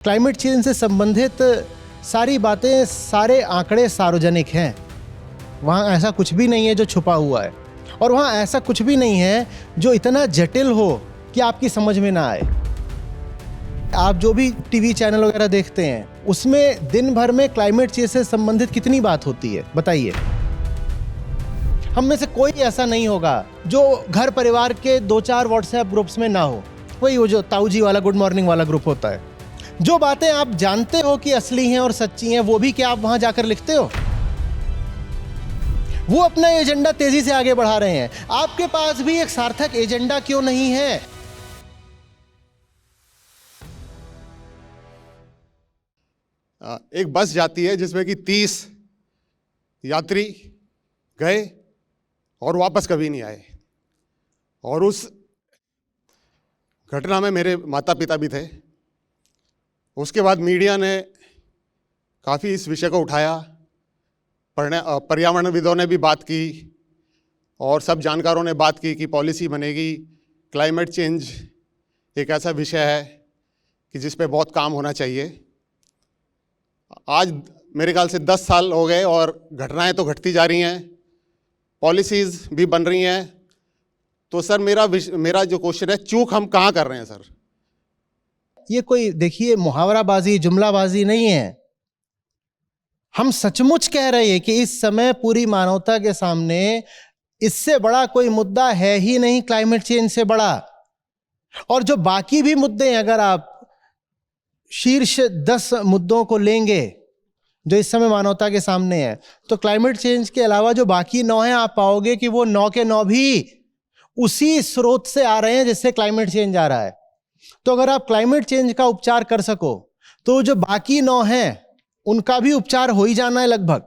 Climate change से संबंधित सारी बातें, सारे आंकड़े सार्वजनिक हैं। वहाँ ऐसा कुछ भी नहीं है जो छुपा हुआ है, और वहाँ ऐसा कुछ भी नहीं है जो इतना जटिल हो कि आपकी समझ में ना आए। आप जो भी टीवी चैनल वगैरह देखते हैं, उसमें दिन भर में क्लाइमेट चेंज से संबंधित कितनी बात होती है, बताइए। हम में से कोई ऐसा नहीं होगा जो घर परिवार के 2-4 व्हाट्सएप ग्रुप्स में ना हो। वही वो जो ताऊ जी वाला गुड मॉर्निंग वाला ग्रुप होता है। जो बातें आप जानते हो कि असली हैं और सच्ची हैं, वो भी क्या आप वहां जाकर लिखते हो? वो अपना एजेंडा तेजी से आगे बढ़ा रहे हैं। आपके पास भी एक सार्थक एजेंडा क्यों नहीं है? एक बस जाती है जिसमें कि 30 यात्री गए और वापस कभी नहीं आए, और उस घटना में मेरे माता पिता भी थे। उसके बाद मीडिया ने काफ़ी इस विषय को उठाया, पर्यावरणविदों ने भी बात की और सब जानकारों ने बात की कि पॉलिसी बनेगी। क्लाइमेट चेंज एक ऐसा विषय है कि जिस पे बहुत काम होना चाहिए। आज मेरे ख्याल से 10 साल हो गए और घटनाएं तो घटती जा रही हैं, पॉलिसीज़ भी बन रही हैं। तो सर मेरा जो क्वेश्चन है, चूक हम कहाँ कर रहे हैं सर? ये कोई देखिए मुहावराबाजी, जुमलाबाजी नहीं है। हम सचमुच कह रहे हैं कि इस समय पूरी मानवता के सामने इससे बड़ा कोई मुद्दा है ही नहीं, क्लाइमेट चेंज से बड़ा। और जो बाकी भी मुद्दे हैं, अगर आप शीर्ष 10 मुद्दों को लेंगे जो इस समय मानवता के सामने है, तो क्लाइमेट चेंज के अलावा जो बाकी 9 हैं, आप पाओगे कि वो 9 के 9 भी उसी स्रोत से आ रहे हैं जिससे क्लाइमेट चेंज आ रहा है। तो अगर आप क्लाइमेट चेंज का उपचार कर सको, तो जो बाकी 9 हैं उनका भी उपचार हो ही जाना है लगभग।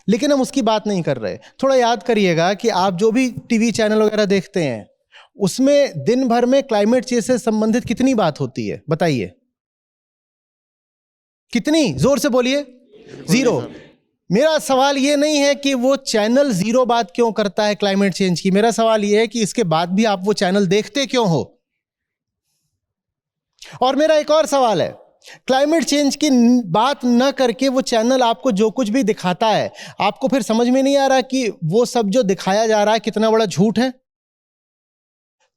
लेकिन हम उसकी बात नहीं कर रहे। थोड़ा याद करिएगा कि आप जो भी टीवी चैनल वगैरह देखते हैं, उसमें दिन भर में क्लाइमेट चेंज से संबंधित कितनी बात होती है, बताइए। कितनी? जोर से बोलिए। 0। मेरा सवाल यह नहीं है कि वो चैनल 0 बात क्यों करता है क्लाइमेट चेंज की। मेरा सवाल यह है कि इसके बाद भी आप वो चैनल देखते क्यों हो? और मेरा एक और सवाल है, क्लाइमेट चेंज की बात न करके वो चैनल आपको जो कुछ भी दिखाता है, आपको फिर समझ में नहीं आ रहा कि वो सब जो दिखाया जा रहा है कितना बड़ा झूठ है?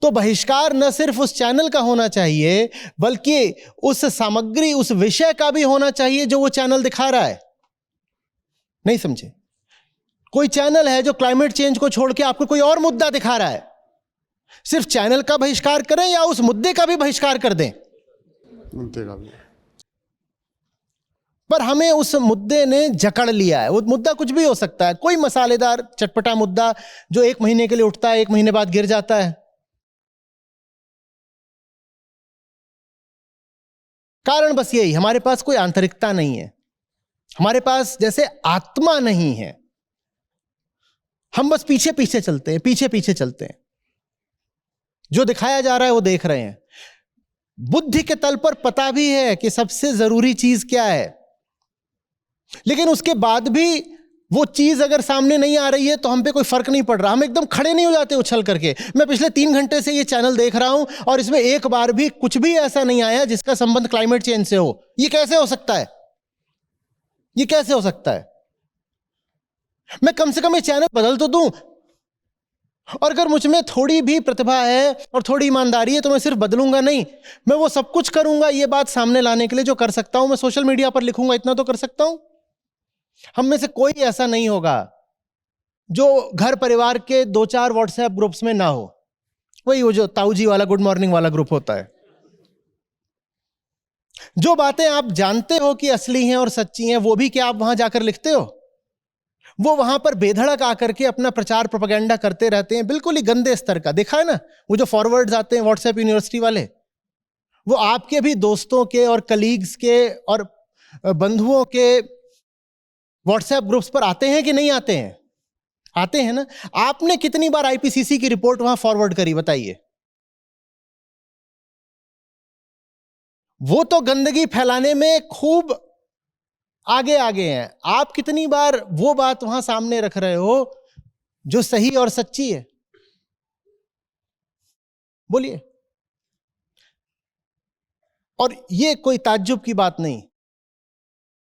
तो बहिष्कार न सिर्फ उस चैनल का होना चाहिए, बल्कि उस सामग्री, उस विषय का भी होना चाहिए जो वो चैनल दिखा रहा है। नहीं समझे? कोई चैनल है जो क्लाइमेट चेंज को छोड़ के आपको कोई और मुद्दा दिखा रहा है, सिर्फ चैनल का बहिष्कार करें या उस मुद्दे का भी बहिष्कार कर दें? मुद्दे का भी। पर हमें उस मुद्दे ने जकड़ लिया है। वो मुद्दा कुछ भी हो सकता है, कोई मसालेदार चटपटा मुद्दा जो 1 महीने के लिए उठता है, 1 महीने बाद गिर जाता है। कारण बस यही, हमारे पास कोई आंतरिकता नहीं है, हमारे पास जैसे आत्मा नहीं है। हम बस पीछे पीछे चलते हैं, पीछे पीछे चलते हैं। जो दिखाया जा रहा है वो देख रहे हैं। बुद्धि के तल पर पता भी है कि सबसे जरूरी चीज क्या है, लेकिन उसके बाद भी वो चीज अगर सामने नहीं आ रही है तो हम पे कोई फर्क नहीं पड़ रहा। हम एकदम खड़े नहीं हो जाते उछल करके। मैं पिछले 3 घंटे से ये चैनल देख रहा हूं और इसमें एक बार भी कुछ भी ऐसा नहीं आया जिसका संबंध क्लाइमेट चेंज से हो। ये कैसे हो सकता है? ये कैसे हो सकता है? मैं कम से कम ये चैनल बदल तो दूं, और अगर मुझ में थोड़ी भी प्रतिभा है और थोड़ी ईमानदारी है तो मैं सिर्फ बदलूंगा नहीं, मैं वो सब कुछ करूंगा ये बात सामने लाने के लिए जो कर सकता हूं। मैं सोशल मीडिया पर लिखूंगा, इतना तो कर सकता हूं। हम में से कोई ऐसा नहीं होगा जो घर परिवार के 2-4 व्हाट्सएप ग्रुप्स में ना हो। वही वो जो ताऊ जी वाला गुड मॉर्निंग वाला ग्रुप होता है। जो बातें आप जानते हो कि असली हैं और सच्ची हैं, वो भी क्या आप वहां जाकर लिखते हो? वो वहां पर बेधड़क आकर के अपना प्रचार प्रोपेगेंडा करते रहते हैं, बिल्कुल ही गंदे स्तर का। देखा है ना, वो जो फॉरवर्ड्स आते हैं व्हाट्सएप यूनिवर्सिटी वाले, वो आपके भी दोस्तों के और कलीग्स के और बंधुओं के व्हाट्सएप ग्रुप्स पर आते हैं कि नहीं आते हैं? आते हैं ना। आपने कितनी बार आईपीसीसी की रिपोर्ट वहां फॉरवर्ड करी, बताइए? वो तो गंदगी फैलाने में खूब आगे आगे हैं। आप कितनी बार वो बात वहां सामने रख रहे हो जो सही और सच्ची है? बोलिए। और ये कोई ताज्जुब की बात नहीं,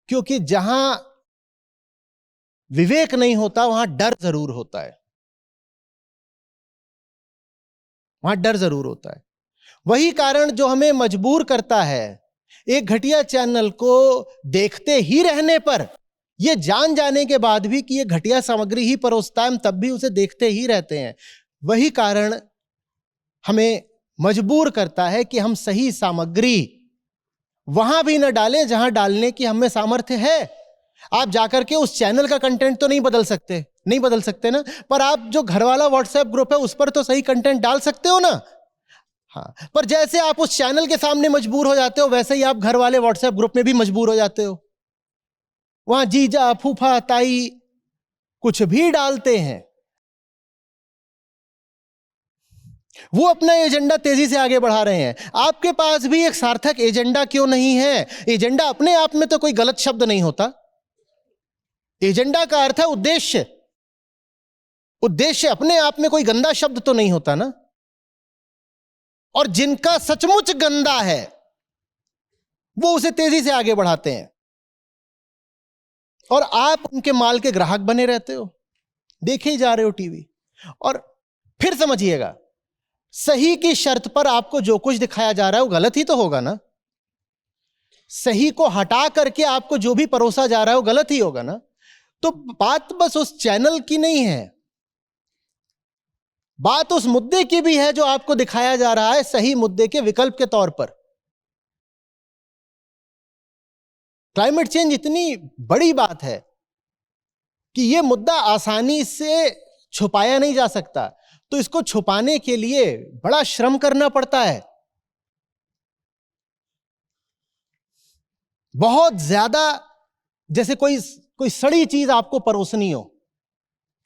क्योंकि जहां विवेक नहीं होता वहां डर जरूर होता है, वहां डर जरूर होता है। वही कारण जो हमें मजबूर करता है एक घटिया चैनल को देखते ही रहने पर, यह जान जाने के बाद भी कि यह घटिया सामग्री ही परोसता है, हम तब भी उसे देखते ही रहते हैं। वही कारण हमें मजबूर करता है कि हम सही सामग्री वहां भी न डालें जहां डालने की हमें सामर्थ्य है। आप जाकर के उस चैनल का कंटेंट तो नहीं बदल सकते ना, पर आप जो घर वाला व्हाट्सएप ग्रुप है उस पर तो सही कंटेंट डाल सकते हो ना। हाँ, पर जैसे आप उस चैनल के सामने मजबूर हो जाते हो, वैसे ही आप घर वाले व्हाट्सएप ग्रुप में भी मजबूर हो जाते हो। वहां जीजा फूफा ताई कुछ भी डालते हैं, वो अपना एजेंडा तेजी से आगे बढ़ा रहे हैं। आपके पास भी एक सार्थक एजेंडा क्यों नहीं है? एजेंडा अपने आप में तो कोई गलत शब्द नहीं होता। एजेंडा का अर्थ है उद्देश्य। उद्देश्य अपने आप में कोई गंदा शब्द तो नहीं होता ना। और जिनका सचमुच गंदा है वो उसे तेजी से आगे बढ़ाते हैं, और आप उनके माल के ग्राहक बने रहते हो, देखे ही जा रहे हो टीवी। और फिर समझिएगा, सही की शर्त पर आपको जो कुछ दिखाया जा रहा है वो गलत ही तो होगा ना। सही को हटा करके आपको जो भी परोसा जा रहा है वो गलत ही होगा ना। तो बात बस उस चैनल की नहीं है, बात उस मुद्दे की भी है जो आपको दिखाया जा रहा है सही मुद्दे के विकल्प के तौर पर। क्लाइमेट चेंज इतनी बड़ी बात है कि यह मुद्दा आसानी से छुपाया नहीं जा सकता, तो इसको छुपाने के लिए बड़ा श्रम करना पड़ता है। बहुत ज्यादा, जैसे कोई सड़ी चीज आपको परोसनी हो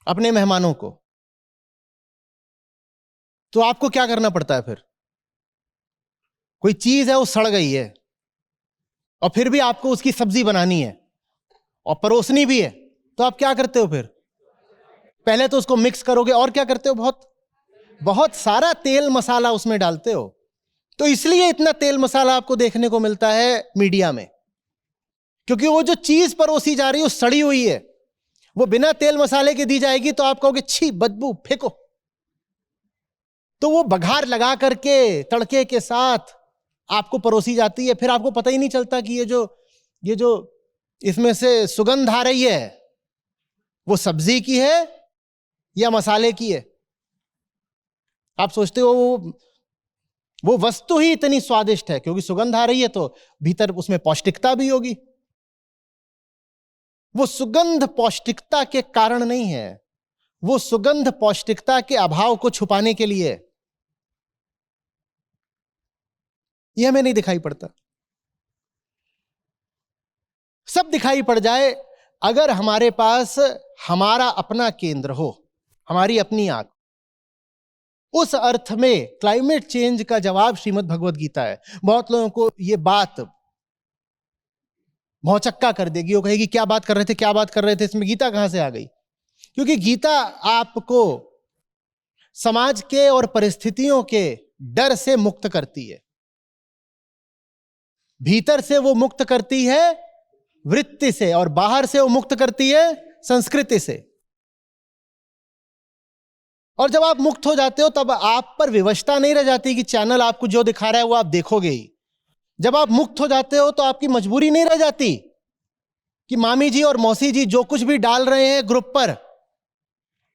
अपने मेहमानों को, तो आपको क्या करना पड़ता है फिर? कोई चीज है वो सड़ गई है और फिर भी आपको उसकी सब्जी बनानी है और परोसनी भी है, तो आप क्या करते हो फिर? पहले तो उसको मिक्स करोगे और क्या करते हो? बहुत सारा तेल मसाला उसमें डालते हो। तो इसलिए इतना तेल मसाला आपको देखने को मिलता है मीडिया में, क्योंकि वो जो चीज परोसी जा रही है वो सड़ी हुई है। वो बिना तेल मसाले के दी जाएगी तो आप कहोगे छी, बदबू, फेंको। तो वो बघार लगा करके तड़के के साथ आपको परोसी जाती है, फिर आपको पता ही नहीं चलता कि ये जो इसमें से सुगंध आ रही है वो सब्जी की है या मसाले की है। आप सोचते हो वो वस्तु ही इतनी स्वादिष्ट है क्योंकि सुगंध आ रही है, तो भीतर उसमें पौष्टिकता भी होगी। वो सुगंध पौष्टिकता के कारण नहीं है, वो सुगंध पौष्टिकता के अभाव को छुपाने के लिए। यह हमें नहीं दिखाई पड़ता। सब दिखाई पड़ जाए अगर हमारे पास हमारा अपना केंद्र हो, हमारी अपनी आंख। उस अर्थ में क्लाइमेट चेंज का जवाब श्रीमद् भगवद गीता है। बहुत लोगों को यह बात भौचक्का कर देगी, वो कहेगी क्या बात कर रहे थे, इसमें गीता कहां से आ गई? क्योंकि गीता आपको समाज के और परिस्थितियों के डर से मुक्त करती है। भीतर से वो मुक्त करती है वृत्ति से, और बाहर से वो मुक्त करती है संस्कृति से। और जब आप मुक्त हो जाते हो तब आप पर विवशता नहीं रह जाती कि चैनल आपको जो दिखा रहा है वो आप देखोगे ही। जब आप मुक्त हो जाते हो तो आपकी मजबूरी नहीं रह जाती कि मामी जी और मौसी जी जो कुछ भी डाल रहे हैं ग्रुप पर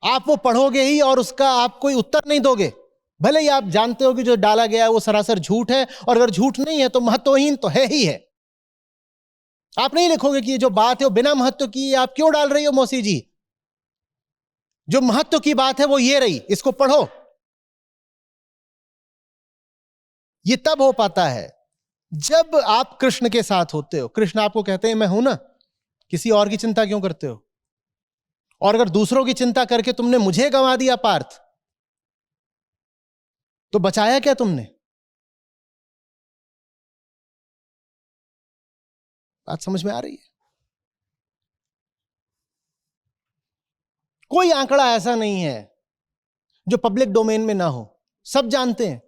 आप वो पढ़ोगे ही और उसका आप कोई उत्तर नहीं दोगे, भले ही आप जानते हो कि जो डाला गया है वो सरासर झूठ है, और अगर झूठ नहीं है तो महत्वहीन तो है ही है। आप नहीं लिखोगे कि ये जो बात है वो बिना महत्व की आप क्यों डाल रही हो मौसी जी, जो महत्व की बात है वो ये रही, इसको पढ़ो। ये तब हो पाता है जब आप कृष्ण के साथ होते हो। कृष्ण आपको कहते हैं मैं हूं ना, किसी और की चिंता क्यों करते हो? और अगर दूसरों की चिंता करके तुमने मुझे गंवा दिया पार्थ, तो बचाया क्या तुमने? बात समझ में आ रही है? कोई आंकड़ा ऐसा नहीं है जो पब्लिक डोमेन में ना हो, सब जानते हैं।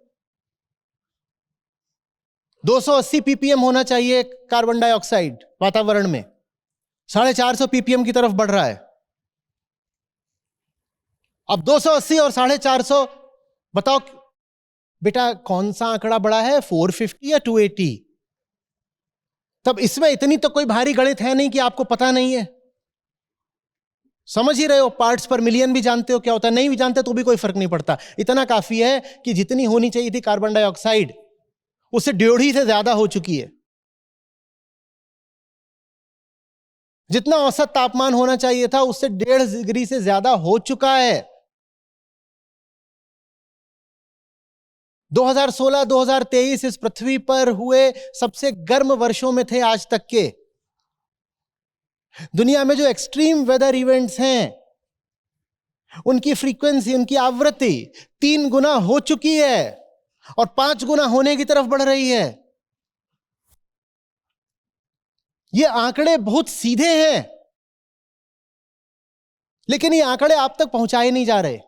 280 ppm होना चाहिए कार्बन डाइऑक्साइड वातावरण में, 450 ppm की तरफ बढ़ रहा है। अब 280 और 450, बताओ बेटा कौन सा आंकड़ा बड़ा है, 450 या 280? तब इसमें इतनी तो कोई भारी गणित है नहीं कि आपको पता नहीं है। समझ ही रहे हो, पार्ट्स पर मिलियन भी जानते हो क्या होता है, नहीं भी जानते तो भी कोई फर्क नहीं पड़ता। इतना काफी है कि जितनी होनी चाहिए थी कार्बन डाइऑक्साइड, उससे 1.5 से ज्यादा हो चुकी है। जितना औसत तापमान होना चाहिए था उससे 1.5 डिग्री से ज्यादा हो चुका है। 2016-2023 इस पृथ्वी पर हुए सबसे गर्म वर्षों में थे आज तक के। दुनिया में जो एक्सट्रीम वेदर इवेंट्स हैं उनकी फ्रीक्वेंसी, उनकी आवृत्ति 3 गुना हो चुकी है और 5 गुना होने की तरफ बढ़ रही है। ये आंकड़े बहुत सीधे हैं, लेकिन ये आंकड़े आप तक पहुंचाए नहीं जा रहे।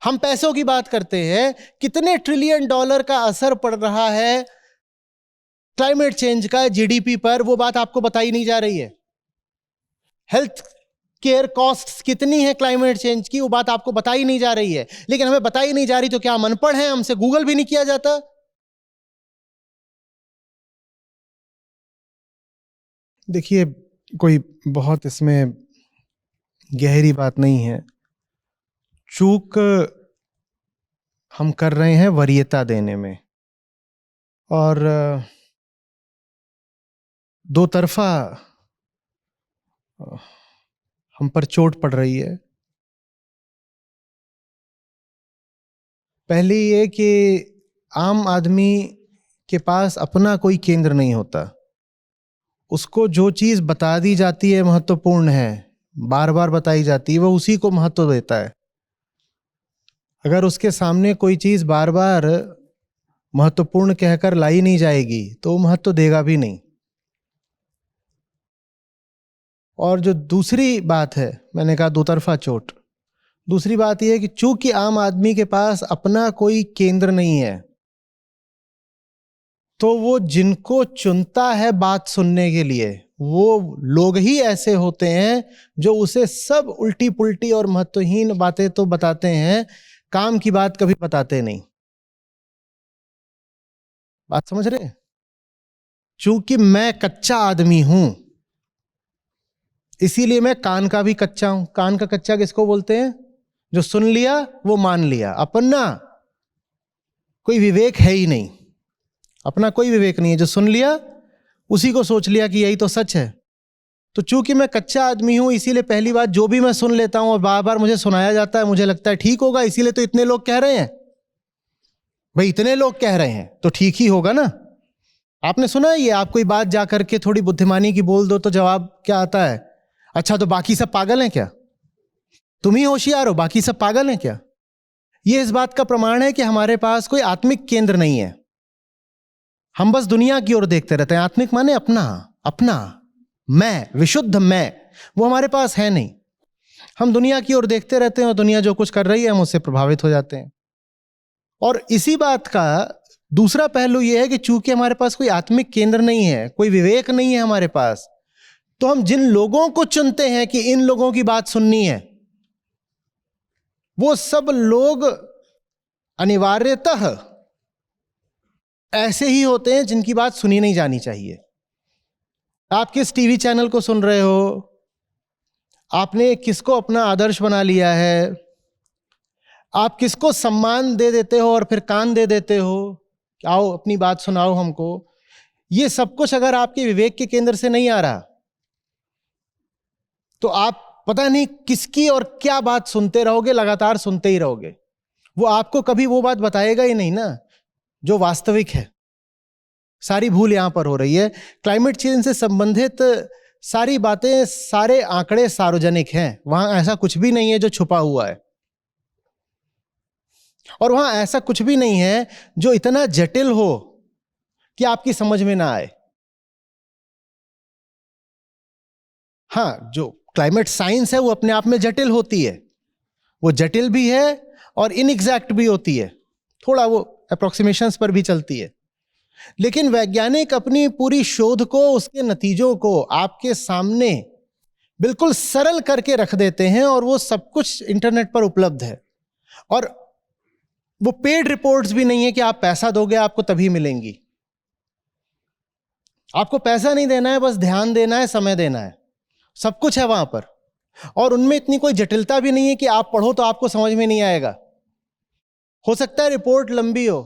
हम पैसों की बात करते हैं, कितने ट्रिलियन डॉलर का असर पड़ रहा है क्लाइमेट चेंज का जीडीपी पर, वो बात आपको बताई नहीं जा रही है। हेल्थ केयर कॉस्ट्स कितनी है क्लाइमेट चेंज की, वो बात आपको बताई नहीं जा रही है। लेकिन हमें बताई नहीं जा रही तो क्या हम अनपढ़ हैं, हमसे गूगल भी नहीं किया जाता? देखिए, कोई बहुत इसमें गहरी बात नहीं है। चूक हम कर रहे हैं वरीयता देने में, और दो तरफा हम पर चोट पड़ रही है। पहली ये कि आम आदमी के पास अपना कोई केंद्र नहीं होता। उसको जो चीज़ बता दी जाती है महत्वपूर्ण है, बार बार बताई जाती है, वो उसी को महत्व देता है। अगर उसके सामने कोई चीज़ बार बार महत्वपूर्ण कहकर लाई नहीं जाएगी तो वो महत्व देगा भी नहीं। और जो दूसरी बात है, मैंने कहा दो तरफा चोट, दूसरी बात यह है कि चूंकि आम आदमी के पास अपना कोई केंद्र नहीं है, तो वो जिनको चुनता है बात सुनने के लिए, वो लोग ही ऐसे होते हैं जो उसे सब उल्टी पुल्टी और महत्वहीन बातें तो बताते हैं, काम की बात कभी बताते नहीं। बात समझ रहे? चूंकि मैं कच्चा आदमी हूं, इसीलिए मैं कान का भी कच्चा हूं। कान का कच्चा किसको बोलते हैं? जो सुन लिया वो मान लिया, अपना कोई विवेक है ही नहीं, अपना कोई विवेक नहीं है। जो सुन लिया उसी को सोच लिया कि यही तो सच है। तो चूंकि मैं कच्चा आदमी हूं, इसीलिए पहली बात जो भी मैं सुन लेता हूं और बार बार मुझे सुनाया जाता है, मुझे लगता है ठीक होगा, इसीलिए तो इतने लोग कह रहे हैं। भाई इतने लोग कह रहे हैं तो ठीक ही होगा ना। आपने सुना है ये, आप कोई बात जा करके थोड़ी बुद्धिमानी की बोल दो तो जवाब क्या आता है? अच्छा तो बाकी सब पागल हैं क्या? तुम ही होशियार हो, बाकी सब पागल हैं क्या? ये इस बात का प्रमाण है कि हमारे पास कोई आत्मिक केंद्र नहीं है। हम बस दुनिया की ओर देखते रहते हैं। आत्मिक माने अपना, अपना मैं, विशुद्ध मैं, वो हमारे पास है नहीं। हम दुनिया की ओर देखते रहते हैं और दुनिया जो कुछ कर रही है हम उससे प्रभावित हो जाते हैं। और इसी बात का दूसरा पहलू यह है कि चूंकि हमारे पास कोई आत्मिक केंद्र नहीं है, कोई विवेक नहीं है हमारे पास, तो हम जिन लोगों को चुनते हैं कि इन लोगों की बात सुननी है, वो सब लोग अनिवार्यतः ऐसे ही होते हैं जिनकी बात सुनी नहीं जानी चाहिए। आप किस टीवी चैनल को सुन रहे हो, आपने किसको अपना आदर्श बना लिया है, आप किसको सम्मान दे देते हो और फिर कान दे देते हो, आओ अपनी बात सुनाओ हमको, ये सब कुछ अगर आपके विवेक के केंद्र से नहीं आ रहा तो आप पता नहीं किसकी और क्या बात सुनते रहोगे, लगातार सुनते ही रहोगे। वो आपको कभी वो बात बताएगा ही नहीं ना जो वास्तविक है। सारी भूल यहां पर हो रही है। क्लाइमेट चेंज से संबंधित सारी बातें, सारे आंकड़े सार्वजनिक हैं, वहां ऐसा कुछ भी नहीं है जो छुपा हुआ है, और वहां ऐसा कुछ भी नहीं है जो इतना जटिल हो कि आपकी समझ में ना आए। हाँ, जो क्लाइमेट साइंस है वो अपने आप में जटिल होती है, वो जटिल भी है और इनएग्जैक्ट भी होती है, थोड़ा वो अप्रोक्सीमेशंस पर भी चलती है। लेकिन वैज्ञानिक अपनी पूरी शोध को, उसके नतीजों को आपके सामने बिल्कुल सरल करके रख देते हैं और वो सब कुछ इंटरनेट पर उपलब्ध है। और वो पेड रिपोर्ट्स भी नहीं है कि आप पैसा दोगे आपको तभी मिलेंगी। आपको पैसा नहीं देना है, बस ध्यान देना है, समय देना है, सब कुछ है वहां पर। और उनमें इतनी कोई जटिलता भी नहीं है कि आप पढ़ो तो आपको समझ में नहीं आएगा। हो सकता है रिपोर्ट लंबी हो,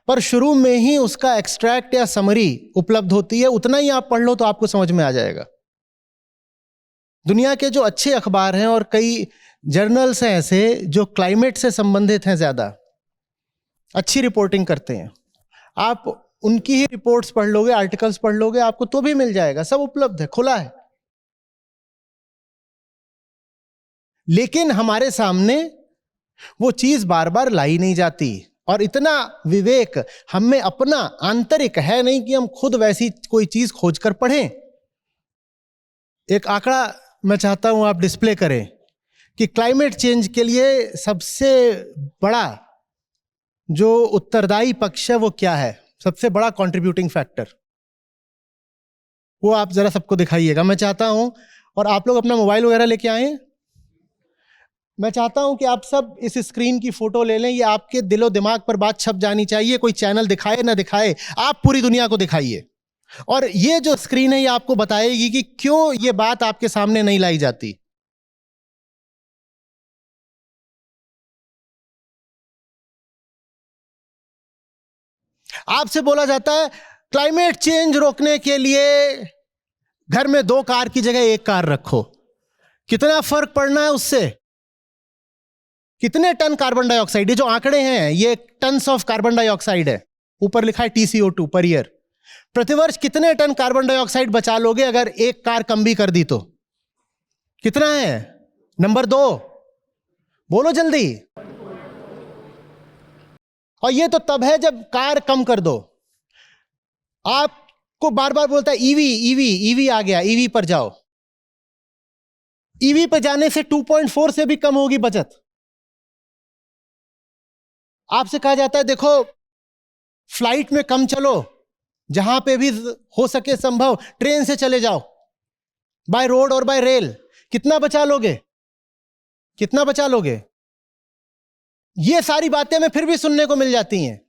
पर शुरू में ही उसका एक्सट्रैक्ट या समरी उपलब्ध होती है, उतना ही आप पढ़ लो तो आपको समझ में आ जाएगा। दुनिया के जो अच्छे अखबार हैं और कई जर्नल्स हैं ऐसे जो क्लाइमेट से संबंधित हैं, ज्यादा अच्छी रिपोर्टिंग करते हैं, आप उनकी ही रिपोर्ट्स पढ़ लोगे, आर्टिकल्स पढ़ लोगे, आपको तो भी मिल जाएगा, सब उपलब्ध है, खुला है। लेकिन हमारे सामने वो चीज बार बार लाई नहीं जाती, और इतना विवेक हम में अपना आंतरिक है नहीं कि हम खुद वैसी कोई चीज खोजकर पढ़ें। एक आंकड़ा मैं चाहता हूं आप डिस्प्ले करें कि क्लाइमेट चेंज के लिए सबसे बड़ा जो उत्तरदायी पक्ष है वो क्या है, सबसे बड़ा कंट्रीब्यूटिंग फैक्टर, वो आप जरा सबको दिखाइएगा। मैं चाहता हूं, और आप लोग अपना मोबाइल वगैरह लेके आए, मैं चाहता हूं कि आप सब इस स्क्रीन की फोटो ले लें। ये आपके दिलो दिमाग पर बात छप जानी चाहिए, कोई चैनल दिखाए ना दिखाए, आप पूरी दुनिया को दिखाइए। और ये जो स्क्रीन है ये आपको बताएगी कि क्यों ये बात आपके सामने नहीं लाई जाती। आपसे बोला जाता है क्लाइमेट चेंज रोकने के लिए घर में 2 कार की जगह 1 कार रखो। कितना फर्क पड़ना है उससे? कितने टन कार्बन डाइऑक्साइड, ये जो आंकड़े हैं ये टन्स ऑफ कार्बन डाइऑक्साइड है, ऊपर लिखा है TCO2 पर ईयर। प्रतिवर्ष कितने टन कार्बन डाइऑक्साइड बचा लोगे अगर 1 कार कम भी कर दी तो? कितना है? नंबर 2 बोलो जल्दी। और ये तो तब है जब कार कम कर दो। आपको बार बार बोलता है ईवी आ गया, ईवी पर जाओ। ईवी पर जाने से 2.4 से भी कम होगी बचत। आपसे कहा जाता है देखो फ्लाइट में कम चलो, जहां पे भी हो सके संभव ट्रेन से चले जाओ, बाय रोड और बाय रेल। कितना बचा लोगे? कितना बचा लोगे? ये सारी बातें हमें फिर भी सुनने को मिल जाती हैं।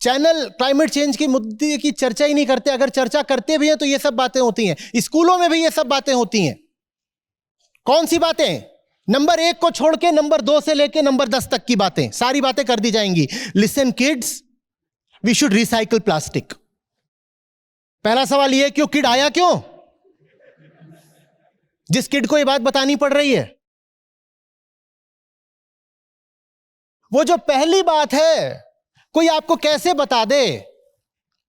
चैनल क्लाइमेट चेंज की मुद्दे की चर्चा ही नहीं करते, अगर चर्चा करते भी हैं तो ये सब बातें होती हैं। स्कूलों में भी ये सब बातें होती हैं। कौन सी बातें? नंबर 1 को छोड़ के नंबर 2 से लेके नंबर 10 तक की बातें, सारी बातें कर दी जाएंगी। Listen kids, we should recycle plastic. पहला सवाल ये, क्यों किड आया? क्यों? जिस किड को ये बात बतानी पड़ रही है, वो जो पहली बात है कोई आपको कैसे बता दे?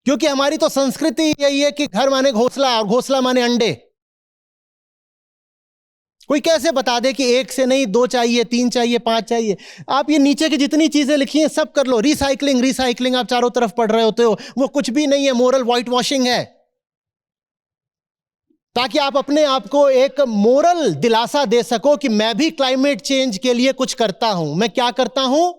क्योंकि हमारी तो संस्कृति यही है कि घर माने घोंसला और घोंसला माने अंडे। कोई कैसे बता दे कि 1 से नहीं 2 चाहिए, 3 चाहिए, 5 चाहिए? आप ये नीचे की जितनी चीजें लिखी हैं सब कर लो। रिसाइकलिंग आप चारों तरफ पढ़ रहे होते हो, वो कुछ भी नहीं है, मोरल व्हाइट वॉशिंग है, ताकि आप अपने आप को एक मोरल दिलासा दे सको कि मैं भी क्लाइमेट चेंज के लिए कुछ करता हूं। मैं क्या करता हूं?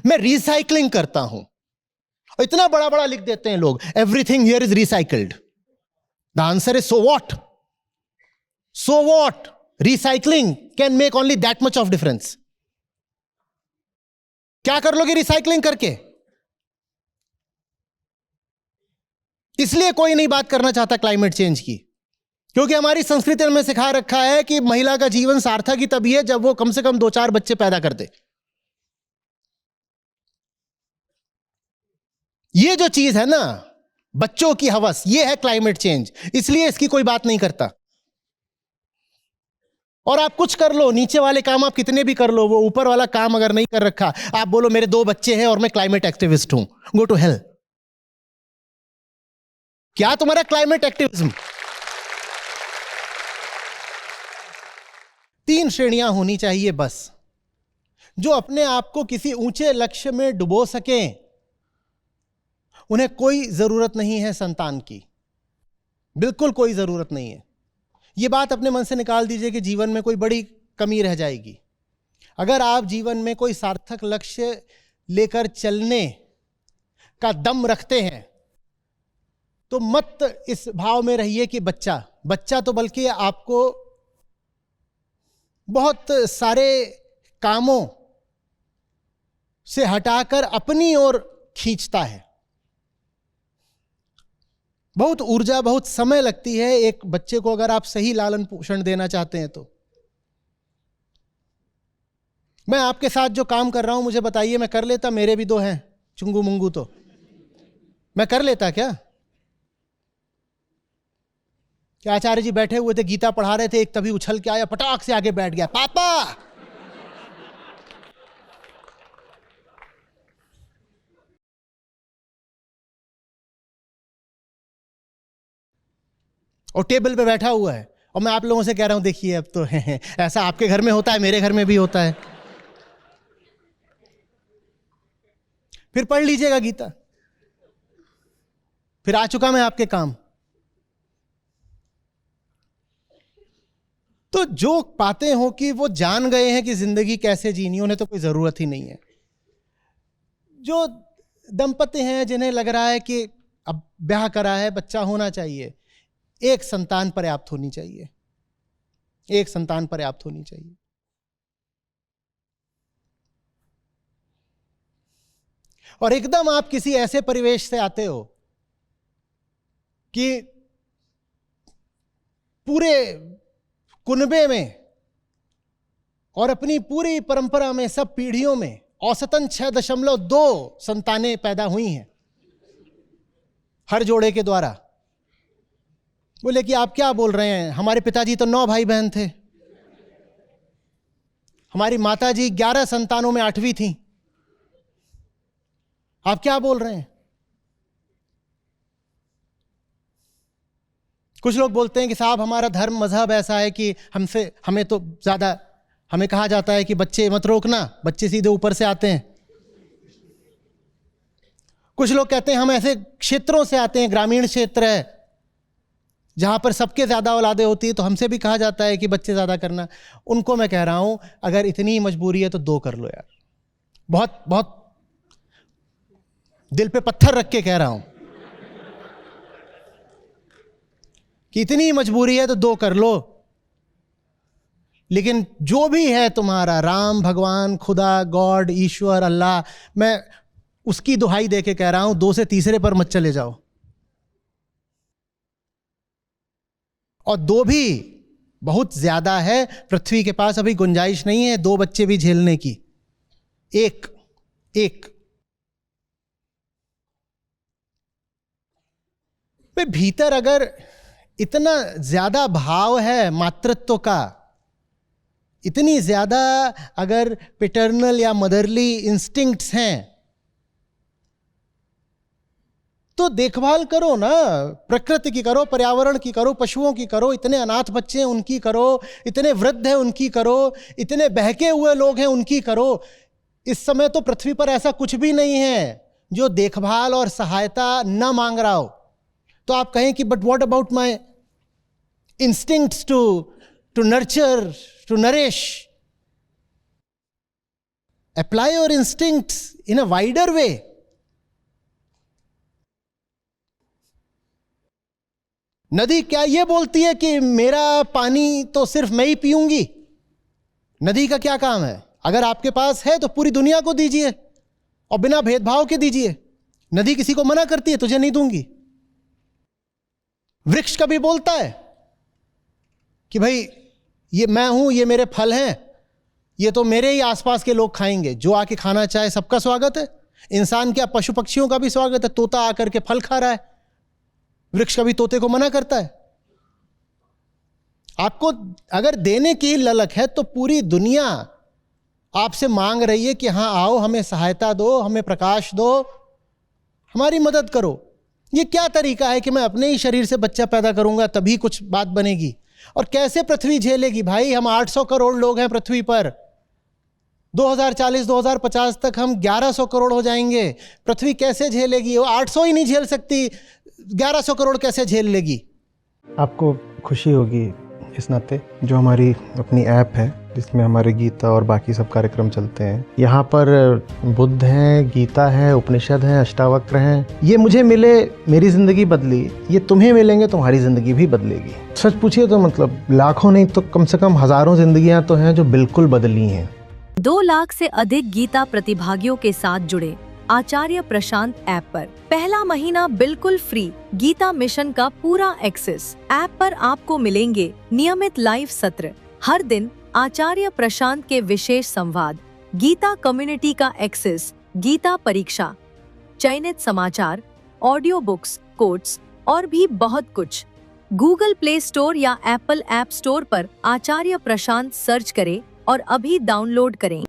मैं रिसाइकलिंग करता हूं। और इतना बड़ा बड़ा लिख देते हैं लोग, everything here is recycled. The answer is so what? So what? Recycling can make only that much of difference. क्या कर लोगे रिसाइकलिंग करके? इसलिए कोई नहीं बात करना चाहता क्लाइमेट चेंज की, क्योंकि हमारी संस्कृति में सिखा रखा है कि महिला का जीवन सार्थक ही तभी है जब वो कम से कम 2-4 बच्चे पैदा कर दे। ये जो चीज है ना, बच्चों की हवस, ये है क्लाइमेट चेंज। इसलिए इसकी कोई बात नहीं करता। और आप कुछ कर लो, नीचे वाले काम आप कितने भी कर लो, वो ऊपर वाला काम अगर नहीं कर रखा, आप बोलो मेरे 2 बच्चे हैं और मैं क्लाइमेट एक्टिविस्ट हूं, गो टू हेल। क्या तुम्हारा क्लाइमेट एक्टिविज्म? 3 श्रेणियां होनी चाहिए बस, जो अपने आप को किसी ऊंचे लक्ष्य में डुबो सकें। उन्हें कोई जरूरत नहीं है संतान की, बिल्कुल कोई जरूरत नहीं है। यह बात अपने मन से निकाल दीजिए कि जीवन में कोई बड़ी कमी रह जाएगी। अगर आप जीवन में कोई सार्थक लक्ष्य लेकर चलने का दम रखते हैं तो मत इस भाव में रहिए कि बच्चा तो बल्कि आपको बहुत सारे कामों से हटाकर अपनी ओर खींचता है। बहुत ऊर्जा, बहुत समय लगती है एक बच्चे को अगर आप सही लालन पोषण देना चाहते हैं तो। मैं आपके साथ जो काम कर रहा हूं मुझे बताइए, मैं कर लेता? मेरे भी 2 हैं चुंगू मुंगू, तो मैं कर लेता क्या? क्या आचार्य जी बैठे हुए थे, गीता पढ़ा रहे थे, एक तभी उछल के आया, पटाख से आगे बैठ गया, पापा। और टेबल पे बैठा हुआ है और मैं आप लोगों से कह रहा हूं देखिए अब तो ऐसा आपके घर में होता है, मेरे घर में भी होता है। फिर पढ़ लीजिएगा गीता, फिर आ चुका मैं आपके काम। तो जो पाते हो कि वो जान गए हैं कि जिंदगी कैसे जीनी, उन्हें तो कोई जरूरत ही नहीं है। जो दंपति हैं जिन्हें लग रहा है कि अब ब्याह करा है, बच्चा होना चाहिए, एक संतान पर्याप्त होनी चाहिए, एक संतान पर्याप्त होनी चाहिए। और एकदम आप किसी ऐसे परिवेश से आते हो कि पूरे कुनबे में और अपनी पूरी परंपरा में सब पीढ़ियों में औसतन 6.2 संतानें पैदा हुई हैं हर जोड़े के द्वारा। बोले कि आप क्या बोल रहे हैं, हमारे पिताजी तो 9 भाई बहन थे, हमारी माताजी 11 संतानों में 8वीं थी, आप क्या बोल रहे हैं? कुछ लोग बोलते हैं कि साहब हमारा धर्म मजहब ऐसा है कि हमें तो ज्यादा, हमें कहा जाता है कि बच्चे मत रोकना, बच्चे सीधे ऊपर से आते हैं। कुछ लोग कहते हैं हम ऐसे क्षेत्रों से आते हैं, ग्रामीण क्षेत्र है जहां पर सबके ज्यादा औलादे होती है, तो हमसे भी कहा जाता है कि बच्चे ज्यादा करना। उनको मैं कह रहा हूं अगर इतनी मजबूरी है तो 2 कर लो यार। बहुत बहुत दिल पे पत्थर रख के कह रहा हूं कि इतनी मजबूरी है तो 2 कर लो। लेकिन जो भी है तुम्हारा, राम, भगवान, खुदा, गॉड, ईश्वर, अल्लाह, मैं उसकी दुहाई दे के कह रहा हूं 2 से तीसरे पर मत चले जाओ। और 2 भी बहुत ज्यादा है, पृथ्वी के पास अभी गुंजाइश नहीं है 2 बच्चे भी झेलने की। एक भीतर अगर इतना ज्यादा भाव है मातृत्व का, इतनी ज्यादा अगर पैटर्नल या मदरली इंस्टिंक्ट्स हैं, तो देखभाल करो ना, प्रकृति की करो, पर्यावरण की करो, पशुओं की करो, इतने अनाथ बच्चे हैं उनकी करो, इतने वृद्ध हैं उनकी करो, इतने बहके हुए लोग हैं उनकी करो। इस समय तो पृथ्वी पर ऐसा कुछ भी नहीं है जो देखभाल और सहायता न मांग रहा हो। तो आप कहें कि but what about my instincts to nurture, to nourish. Apply your instincts in a wider way. नदी क्या ये बोलती है कि मेरा पानी तो सिर्फ मैं ही पीऊंगी? नदी का क्या काम है? अगर आपके पास है तो पूरी दुनिया को दीजिए और बिना भेदभाव के दीजिए। नदी किसी को मना करती है तुझे नहीं दूंगी। वृक्ष कभी बोलता है कि भाई ये मैं हूं, ये मेरे फल हैं, ये तो मेरे ही आसपास के लोग खाएंगे, जो आके खाना चाहे सबका स्वागत है। इंसान क्या, पशु पक्षियों का भी स्वागत है। तोता आकर के फल खा रहा है, वृक्ष कभी तोते को मना करता है? आपको अगर देने की ललक है तो पूरी दुनिया आपसे मांग रही है कि हां आओ, हमें सहायता दो, हमें प्रकाश दो, हमारी मदद करो। ये क्या तरीका है कि मैं अपने ही शरीर से बच्चा पैदा करूंगा तभी कुछ बात बनेगी? और कैसे पृथ्वी झेलेगी भाई? हम 800 करोड़ लोग हैं पृथ्वी पर। 2040 2050 तक हम 1100 करोड़ हो जाएंगे। पृथ्वी कैसे झेलेगी? वो 800 ही नहीं झेल सकती, 1100 करोड़ कैसे झेल लेगी? आपको खुशी होगी इस नाते जो हमारी अपनी ऐप है जिसमें हमारे गीता और बाकी सब कार्यक्रम चलते हैं। यहाँ पर बुद्ध हैं, गीता है, उपनिषद हैं, अष्टावक्र हैं। ये मुझे मिले, मेरी ज़िंदगी बदली, ये तुम्हें मिलेंगे, तुम्हारी ज़िंदगी भी बदलेगी। सच पूछिए तो मतलब लाखों नहीं तो कम से कम हज़ारों ज़िंदगियाँ तो हैं जो बिल्कुल बदली हैं। 2 लाख से अधिक गीता प्रतिभागियों के साथ जुड़े आचार्य प्रशांत ऐप पर। पहला महीना बिल्कुल फ्री गीता मिशन का पूरा एक्सेस। ऐप पर आपको मिलेंगे नियमित लाइव सत्र, हर दिन आचार्य प्रशांत के विशेष संवाद, गीता कम्युनिटी का एक्सेस, गीता परीक्षा, चयनित समाचार, ऑडियो बुक्स, कोट्स और भी बहुत कुछ। गूगल प्ले स्टोर या एप्पल ऐप स्टोर पर आचार्य प्रशांत सर्च करें और अभी डाउनलोड करें।